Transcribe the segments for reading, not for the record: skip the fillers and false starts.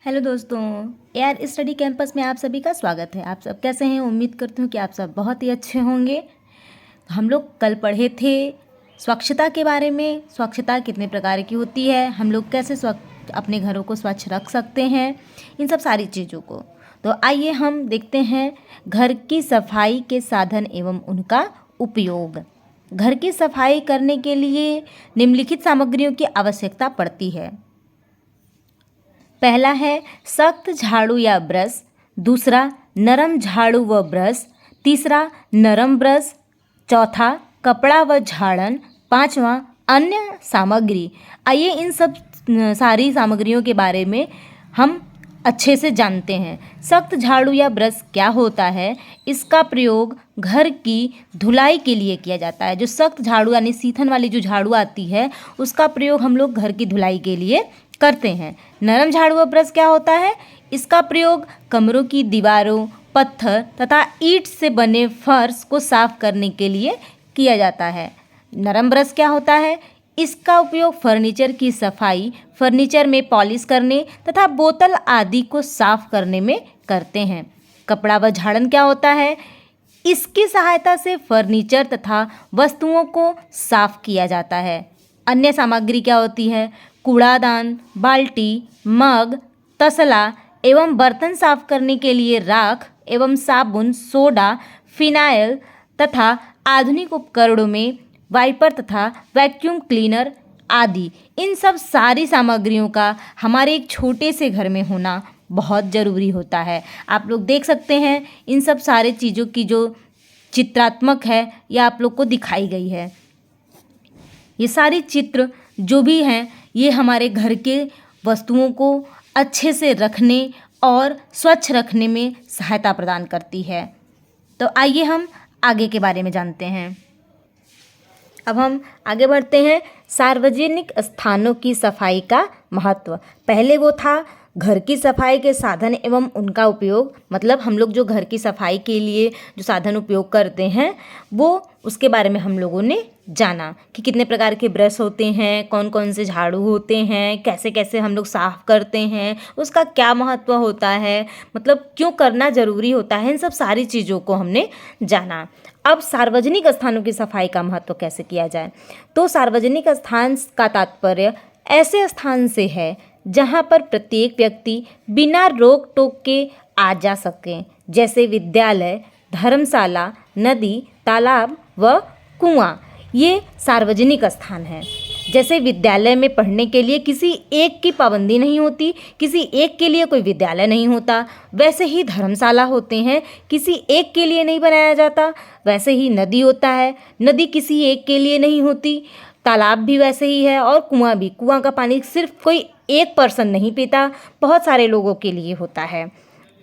Hello दोस्तों, AR study campus में आप सभी का स्वागत है। आप सब कैसे हैं? उम्मीद करती हूँ कि आप सब बहुत ही अच्छे होंगे। हम लोग कल पढ़े थे स्वच्छता के बारे में। स्वच्छता कितने प्रकार की होती है, हम लोग कैसे अपने घरों को स्वच्छ रख सकते हैं, इन सब सारी चीज़ों को। तो आइए हम देखते हैं घर की सफाई के साधन एवं उनका उपयोग। घर की सफाई करने के लिए निम्नलिखित सामग्रियों की आवश्यकता पड़ती है। पहला है सख्त झाड़ू या ब्रश, दूसरा नरम झाड़ू व ब्रश, तीसरा नरम ब्रश, चौथा कपड़ा व झाड़न, पांचवा अन्य सामग्री। आइए इन सब सारी सामग्रियों के बारे में हम अच्छे से जानते हैं। सख्त झाड़ू या ब्रश क्या होता है? इसका प्रयोग घर की धुलाई के लिए किया जाता है। जो सख्त झाड़ू यानी सीथन वाली जो झाड़ू आती है, उसका प्रयोग हम लोग घर की धुलाई के लिए करते हैं। नरम झाड़ू व ब्रश क्या होता है? इसका प्रयोग कमरों की दीवारों, पत्थर तथा ईंट से बने फर्श को साफ करने के लिए किया जाता है। नरम ब्रश क्या होता है? इसका उपयोग फर्नीचर की सफाई, फर्नीचर में पॉलिश करने तथा बोतल आदि को साफ करने में करते हैं। कपड़ा व झाड़न क्या होता है? इसकी सहायता से फर्नीचर तथा वस्तुओं को साफ किया जाता है। अन्य सामग्री क्या होती है? कूड़ादान, बाल्टी, मग, तसला एवं बर्तन साफ करने के लिए राख एवं साबुन, सोडा, फिनाइल तथा आधुनिक उपकरणों में वाइपर तथा वैक्यूम क्लीनर आदि। इन सब सारी सामग्रियों का हमारे एक छोटे से घर में होना बहुत ज़रूरी होता है। आप लोग देख सकते हैं इन सब सारे चीज़ों की जो चित्रात्मक है यह आप लोग को दिखाई गई है। ये सारी चित्र जो भी हैं ये हमारे घर के वस्तुओं को अच्छे से रखने और स्वच्छ रखने में सहायता प्रदान करती है। तो आइए हम आगे के बारे में जानते हैं। अब हम आगे बढ़ते हैं। सार्वजनिक स्थानों की सफाई का महत्व। पहले वो था घर की सफाई के साधन एवं उनका उपयोग, मतलब हम लोग जो घर की सफाई के लिए जो साधन उपयोग करते हैं वो उसके बारे में हम लोगों ने जाना कि कितने प्रकार के ब्रश होते हैं, कौन कौन से झाड़ू होते हैं, कैसे कैसे हम लोग साफ़ करते हैं, उसका क्या महत्व होता है, मतलब क्यों करना ज़रूरी होता है। इन सब सारी चीज़ों को हमने जाना। अब सार्वजनिक स्थानों की सफाई का महत्व कैसे किया जाए? तो सार्वजनिक स्थान का तात्पर्य ऐसे स्थान से है जहाँ पर प्रत्येक व्यक्ति बिना रोक टोक के आ जा सके, जैसे विद्यालय, धर्मशाला, नदी, तालाब व कुआं। ये सार्वजनिक स्थान है। जैसे विद्यालय में पढ़ने के लिए किसी एक की पाबंदी नहीं होती, किसी एक के लिए कोई विद्यालय नहीं होता, वैसे ही धर्मशाला होते हैं, किसी एक के लिए नहीं बनाया जाता। वैसे ही नदी होता है, नदी किसी एक के लिए नहीं होती। तालाब भी वैसे ही है और कुआं भी। कुआं का पानी सिर्फ कोई एक पर्सन नहीं पीता, बहुत सारे लोगों के लिए होता है।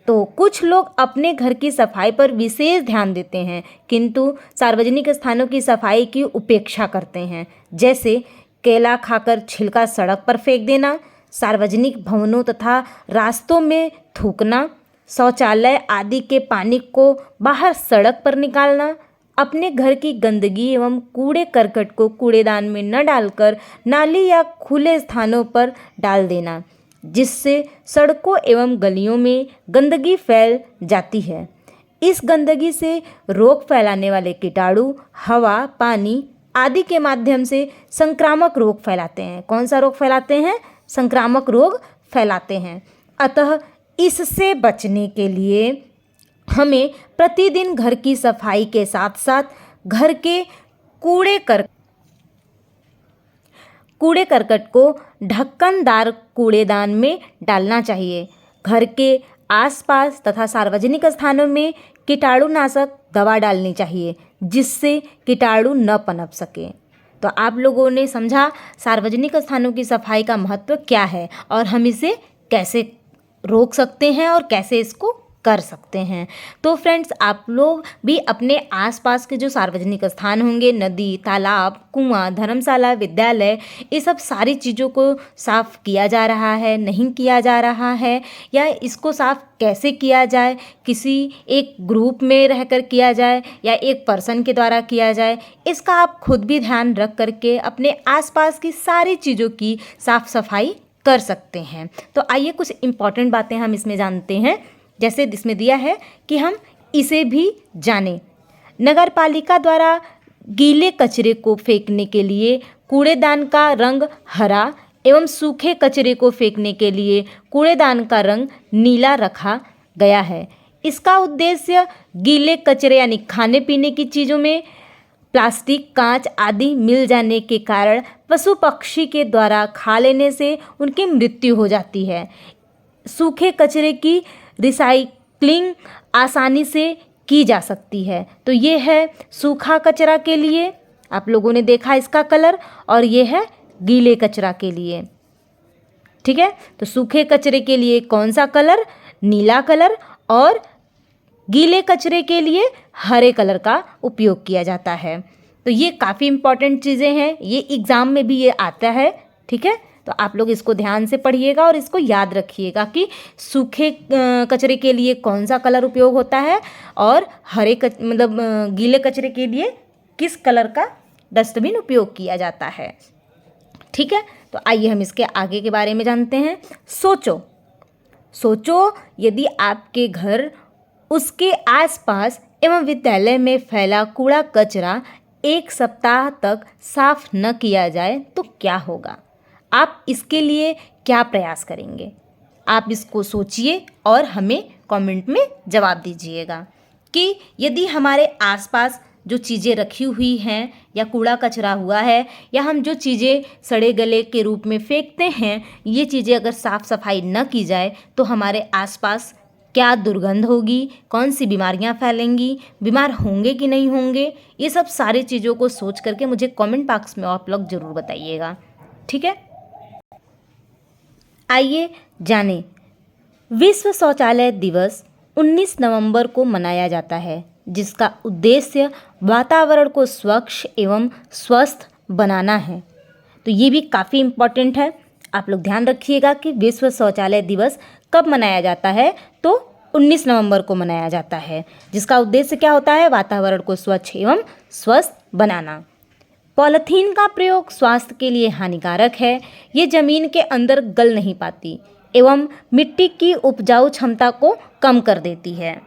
तो कुछ लोग अपने घर की सफाई पर विशेष ध्यान देते हैं किंतु सार्वजनिक स्थानों की सफाई की उपेक्षा करते हैं, जैसे केला खाकर छिलका सड़क पर फेंक देना, सार्वजनिक भवनों तथा रास्तों में थूकना, शौचालय आदि के पानी को बाहर सड़क पर निकालना, अपने घर की गंदगी एवं कूड़े करकट को कूड़ेदान में न डालकर नाली या खुले स्थानों पर डाल देना, जिससे सड़कों एवं गलियों में गंदगी फैल जाती है। इस गंदगी से रोग फैलाने वाले कीटाणु हवा, पानी आदि के माध्यम से संक्रामक रोग फैलाते हैं। कौन सा रोग फैलाते हैं? संक्रामक रोग फैलाते हैं। अतः इससे बचने के लिए हमें प्रतिदिन घर की सफाई के साथ साथ घर के कूड़े करकट को ढक्कनदार कूड़ेदान में डालना चाहिए। घर के आसपास तथा सार्वजनिक स्थानों में कीटाणुनाशक दवा डालनी चाहिए, जिससे कीटाणु न पनप सके। तो आप लोगों ने समझा सार्वजनिक स्थानों की सफाई का महत्व क्या है और हम इसे कैसे रोक सकते हैं और कैसे इसको कर सकते हैं। तो फ्रेंड्स, आप लोग भी अपने आसपास के जो सार्वजनिक स्थान होंगे, नदी, तालाब, कुआं, धर्मशाला, विद्यालय, ये सब सारी चीज़ों को साफ़ किया जा रहा है, नहीं किया जा रहा है, या इसको साफ़ कैसे किया जाए, किसी एक ग्रुप में रहकर किया जाए या एक पर्सन के द्वारा किया जाए, इसका आप खुद भी ध्यान रख करके अपने आसपास की सारी चीज़ों की साफ़ सफाई कर सकते हैं। तो आइए कुछ इम्पॉर्टेंट बातें हम इसमें जानते हैं। जैसे इसमें दिया है कि हम इसे भी जानें। नगर पालिका द्वारा गीले कचरे को फेंकने के लिए कूड़ेदान का रंग हरा एवं सूखे कचरे को फेंकने के लिए कूड़ेदान का रंग नीला रखा गया है। इसका उद्देश्य गीले कचरे यानी खाने पीने की चीज़ों में प्लास्टिक, कांच आदि मिल जाने के कारण पशु पक्षी के द्वारा खा लेने से उनकी मृत्यु हो जाती है। सूखे कचरे की रिसाइक्लिंग आसानी से की जा सकती है। तो ये है सूखा कचरा के लिए, आप लोगों ने देखा इसका कलर, और ये है गीले कचरा के लिए। ठीक है, तो सूखे कचरे के लिए कौन सा कलर? नीला कलर, और गीले कचरे के लिए हरे कलर का उपयोग किया जाता है। तो ये काफ़ी इम्पॉर्टेंट चीज़ें हैं, ये एग्ज़ाम में भी ये आता है। ठीक है, तो आप लोग इसको ध्यान से पढ़िएगा और इसको याद रखिएगा कि सूखे कचरे के लिए कौन सा कलर उपयोग होता है और गीले कचरे के लिए किस कलर का डस्टबिन उपयोग किया जाता है। ठीक है, तो आइए हम इसके आगे के बारे में जानते हैं। सोचो यदि आपके घर, उसके आसपास एवं विद्यालय में फैला कूड़ा कचरा एक सप्ताह तक साफ न किया जाए तो क्या होगा? आप इसके लिए क्या प्रयास करेंगे? आप इसको सोचिए और हमें कमेंट में जवाब दीजिएगा कि यदि हमारे आसपास जो चीज़ें रखी हुई हैं या कूड़ा कचरा हुआ है या हम जो चीज़ें सड़े गले के रूप में फेंकते हैं, ये चीज़ें अगर साफ़ सफाई न की जाए तो हमारे आसपास क्या दुर्गंध होगी, कौन सी बीमारियां फैलेंगी, बीमार होंगे कि नहीं होंगे, ये सब सारी चीज़ों को सोच करके मुझे कमेंट बॉक्स में आप लोग ज़रूर बताइएगा। ठीक है, आइए जानें। विश्व शौचालय दिवस 19 नवंबर को मनाया जाता है, जिसका उद्देश्य वातावरण को स्वच्छ एवं स्वस्थ बनाना है। तो ये भी काफ़ी इम्पॉर्टेंट है, आप लोग ध्यान रखिएगा कि विश्व शौचालय दिवस कब मनाया जाता है, तो 19 नवंबर को मनाया जाता है, जिसका उद्देश्य क्या होता है? वातावरण को स्वच्छ एवं स्वस्थ बनाना। पॉलीथीन का प्रयोग स्वास्थ्य के लिए हानिकारक है। ये जमीन के अंदर गल नहीं पाती एवं मिट्टी की उपजाऊ क्षमता को कम कर देती है।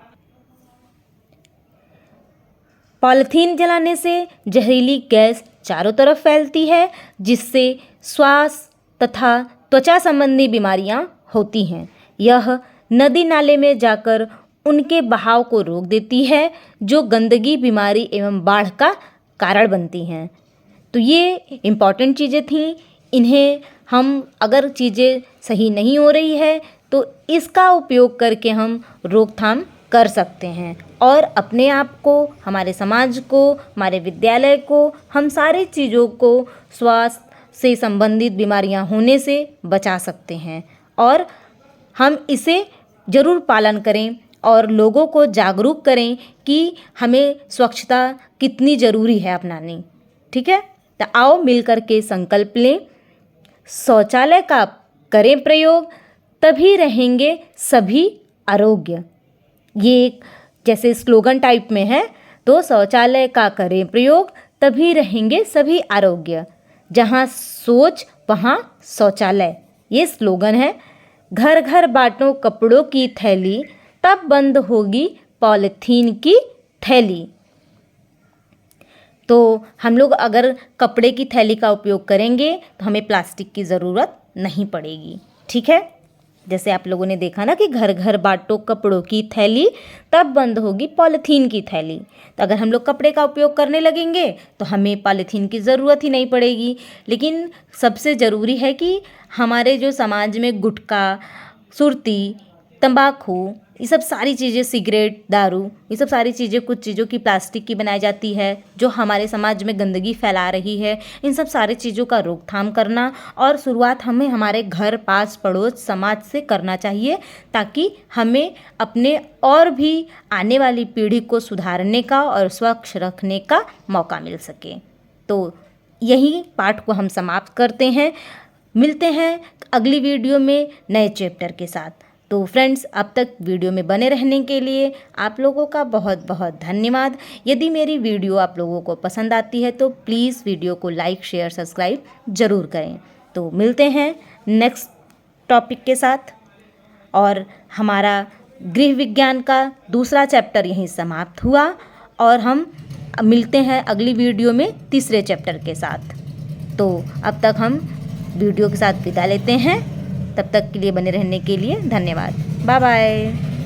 पॉलीथीन जलाने से जहरीली गैस चारों तरफ फैलती है, जिससे श्वास तथा त्वचा संबंधी बीमारियां होती हैं। यह नदी नाले में जाकर उनके बहाव को रोक देती है, जो गंदगी, बीमारी एवं बाढ़ का कारण बनती हैं। तो ये इम्पॉर्टेंट चीज़ें थीं, इन्हें हम अगर चीज़ें सही नहीं हो रही है तो इसका उपयोग करके हम रोकथाम कर सकते हैं और अपने आप को, हमारे समाज को, हमारे विद्यालय को, हम सारी चीज़ों को स्वास्थ्य से संबंधित बीमारियां होने से बचा सकते हैं। और हम इसे ज़रूर पालन करें और लोगों को जागरूक करें कि हमें स्वच्छता कितनी ज़रूरी है अपनानी। ठीक है, तो आओ मिलकर के संकल्प लें, शौचालय का करें प्रयोग, तभी रहेंगे सभी आरोग्य। ये एक जैसे स्लोगन टाइप में है, तो शौचालय का करें प्रयोग, तभी रहेंगे सभी आरोग्य। जहाँ सोच वहाँ शौचालय, ये स्लोगन है। घर घर बांटो कपड़ों की थैली, तब बंद होगी पॉलीथीन की थैली। तो हम लोग अगर कपड़े की थैली का उपयोग करेंगे तो हमें प्लास्टिक की ज़रूरत नहीं पड़ेगी। ठीक है, जैसे आप लोगों ने देखा ना कि घर घर बांटो कपड़ों की थैली, तब बंद होगी पॉलीथीन की थैली। तो अगर हम लोग कपड़े का उपयोग करने लगेंगे तो हमें पॉलीथीन की ज़रूरत ही नहीं पड़ेगी। लेकिन सबसे ज़रूरी है कि हमारे जो समाज में गुटखा, सुर्ती, तंबाकू, ये सब सारी चीज़ें, सिगरेट, दारू, ये सब सारी चीज़ें, कुछ चीज़ों की प्लास्टिक की बनाई जाती है जो हमारे समाज में गंदगी फैला रही है। इन सब सारी चीज़ों का रोकथाम करना और शुरुआत हमें हमारे घर, पास पड़ोस, समाज से करना चाहिए, ताकि हमें अपने और भी आने वाली पीढ़ी को सुधारने का और स्वच्छ रखने का मौका मिल सके। तो यही पाठ को हम समाप्त करते हैं। मिलते हैं अगली वीडियो में नए चैप्टर के साथ। तो फ्रेंड्स, अब तक वीडियो में बने रहने के लिए आप लोगों का बहुत बहुत धन्यवाद। यदि मेरी वीडियो आप लोगों को पसंद आती है तो प्लीज़ वीडियो को लाइक, शेयर, सब्सक्राइब ज़रूर करें। तो मिलते हैं नेक्स्ट टॉपिक के साथ। और हमारा गृह विज्ञान का दूसरा चैप्टर यहीं समाप्त हुआ और हम मिलते हैं अगली वीडियो में तीसरे चैप्टर के साथ। तो अब तक हम वीडियो के साथ विदा लेते हैं। तब तक के लिए बने रहने के लिए धन्यवाद। Bye bye.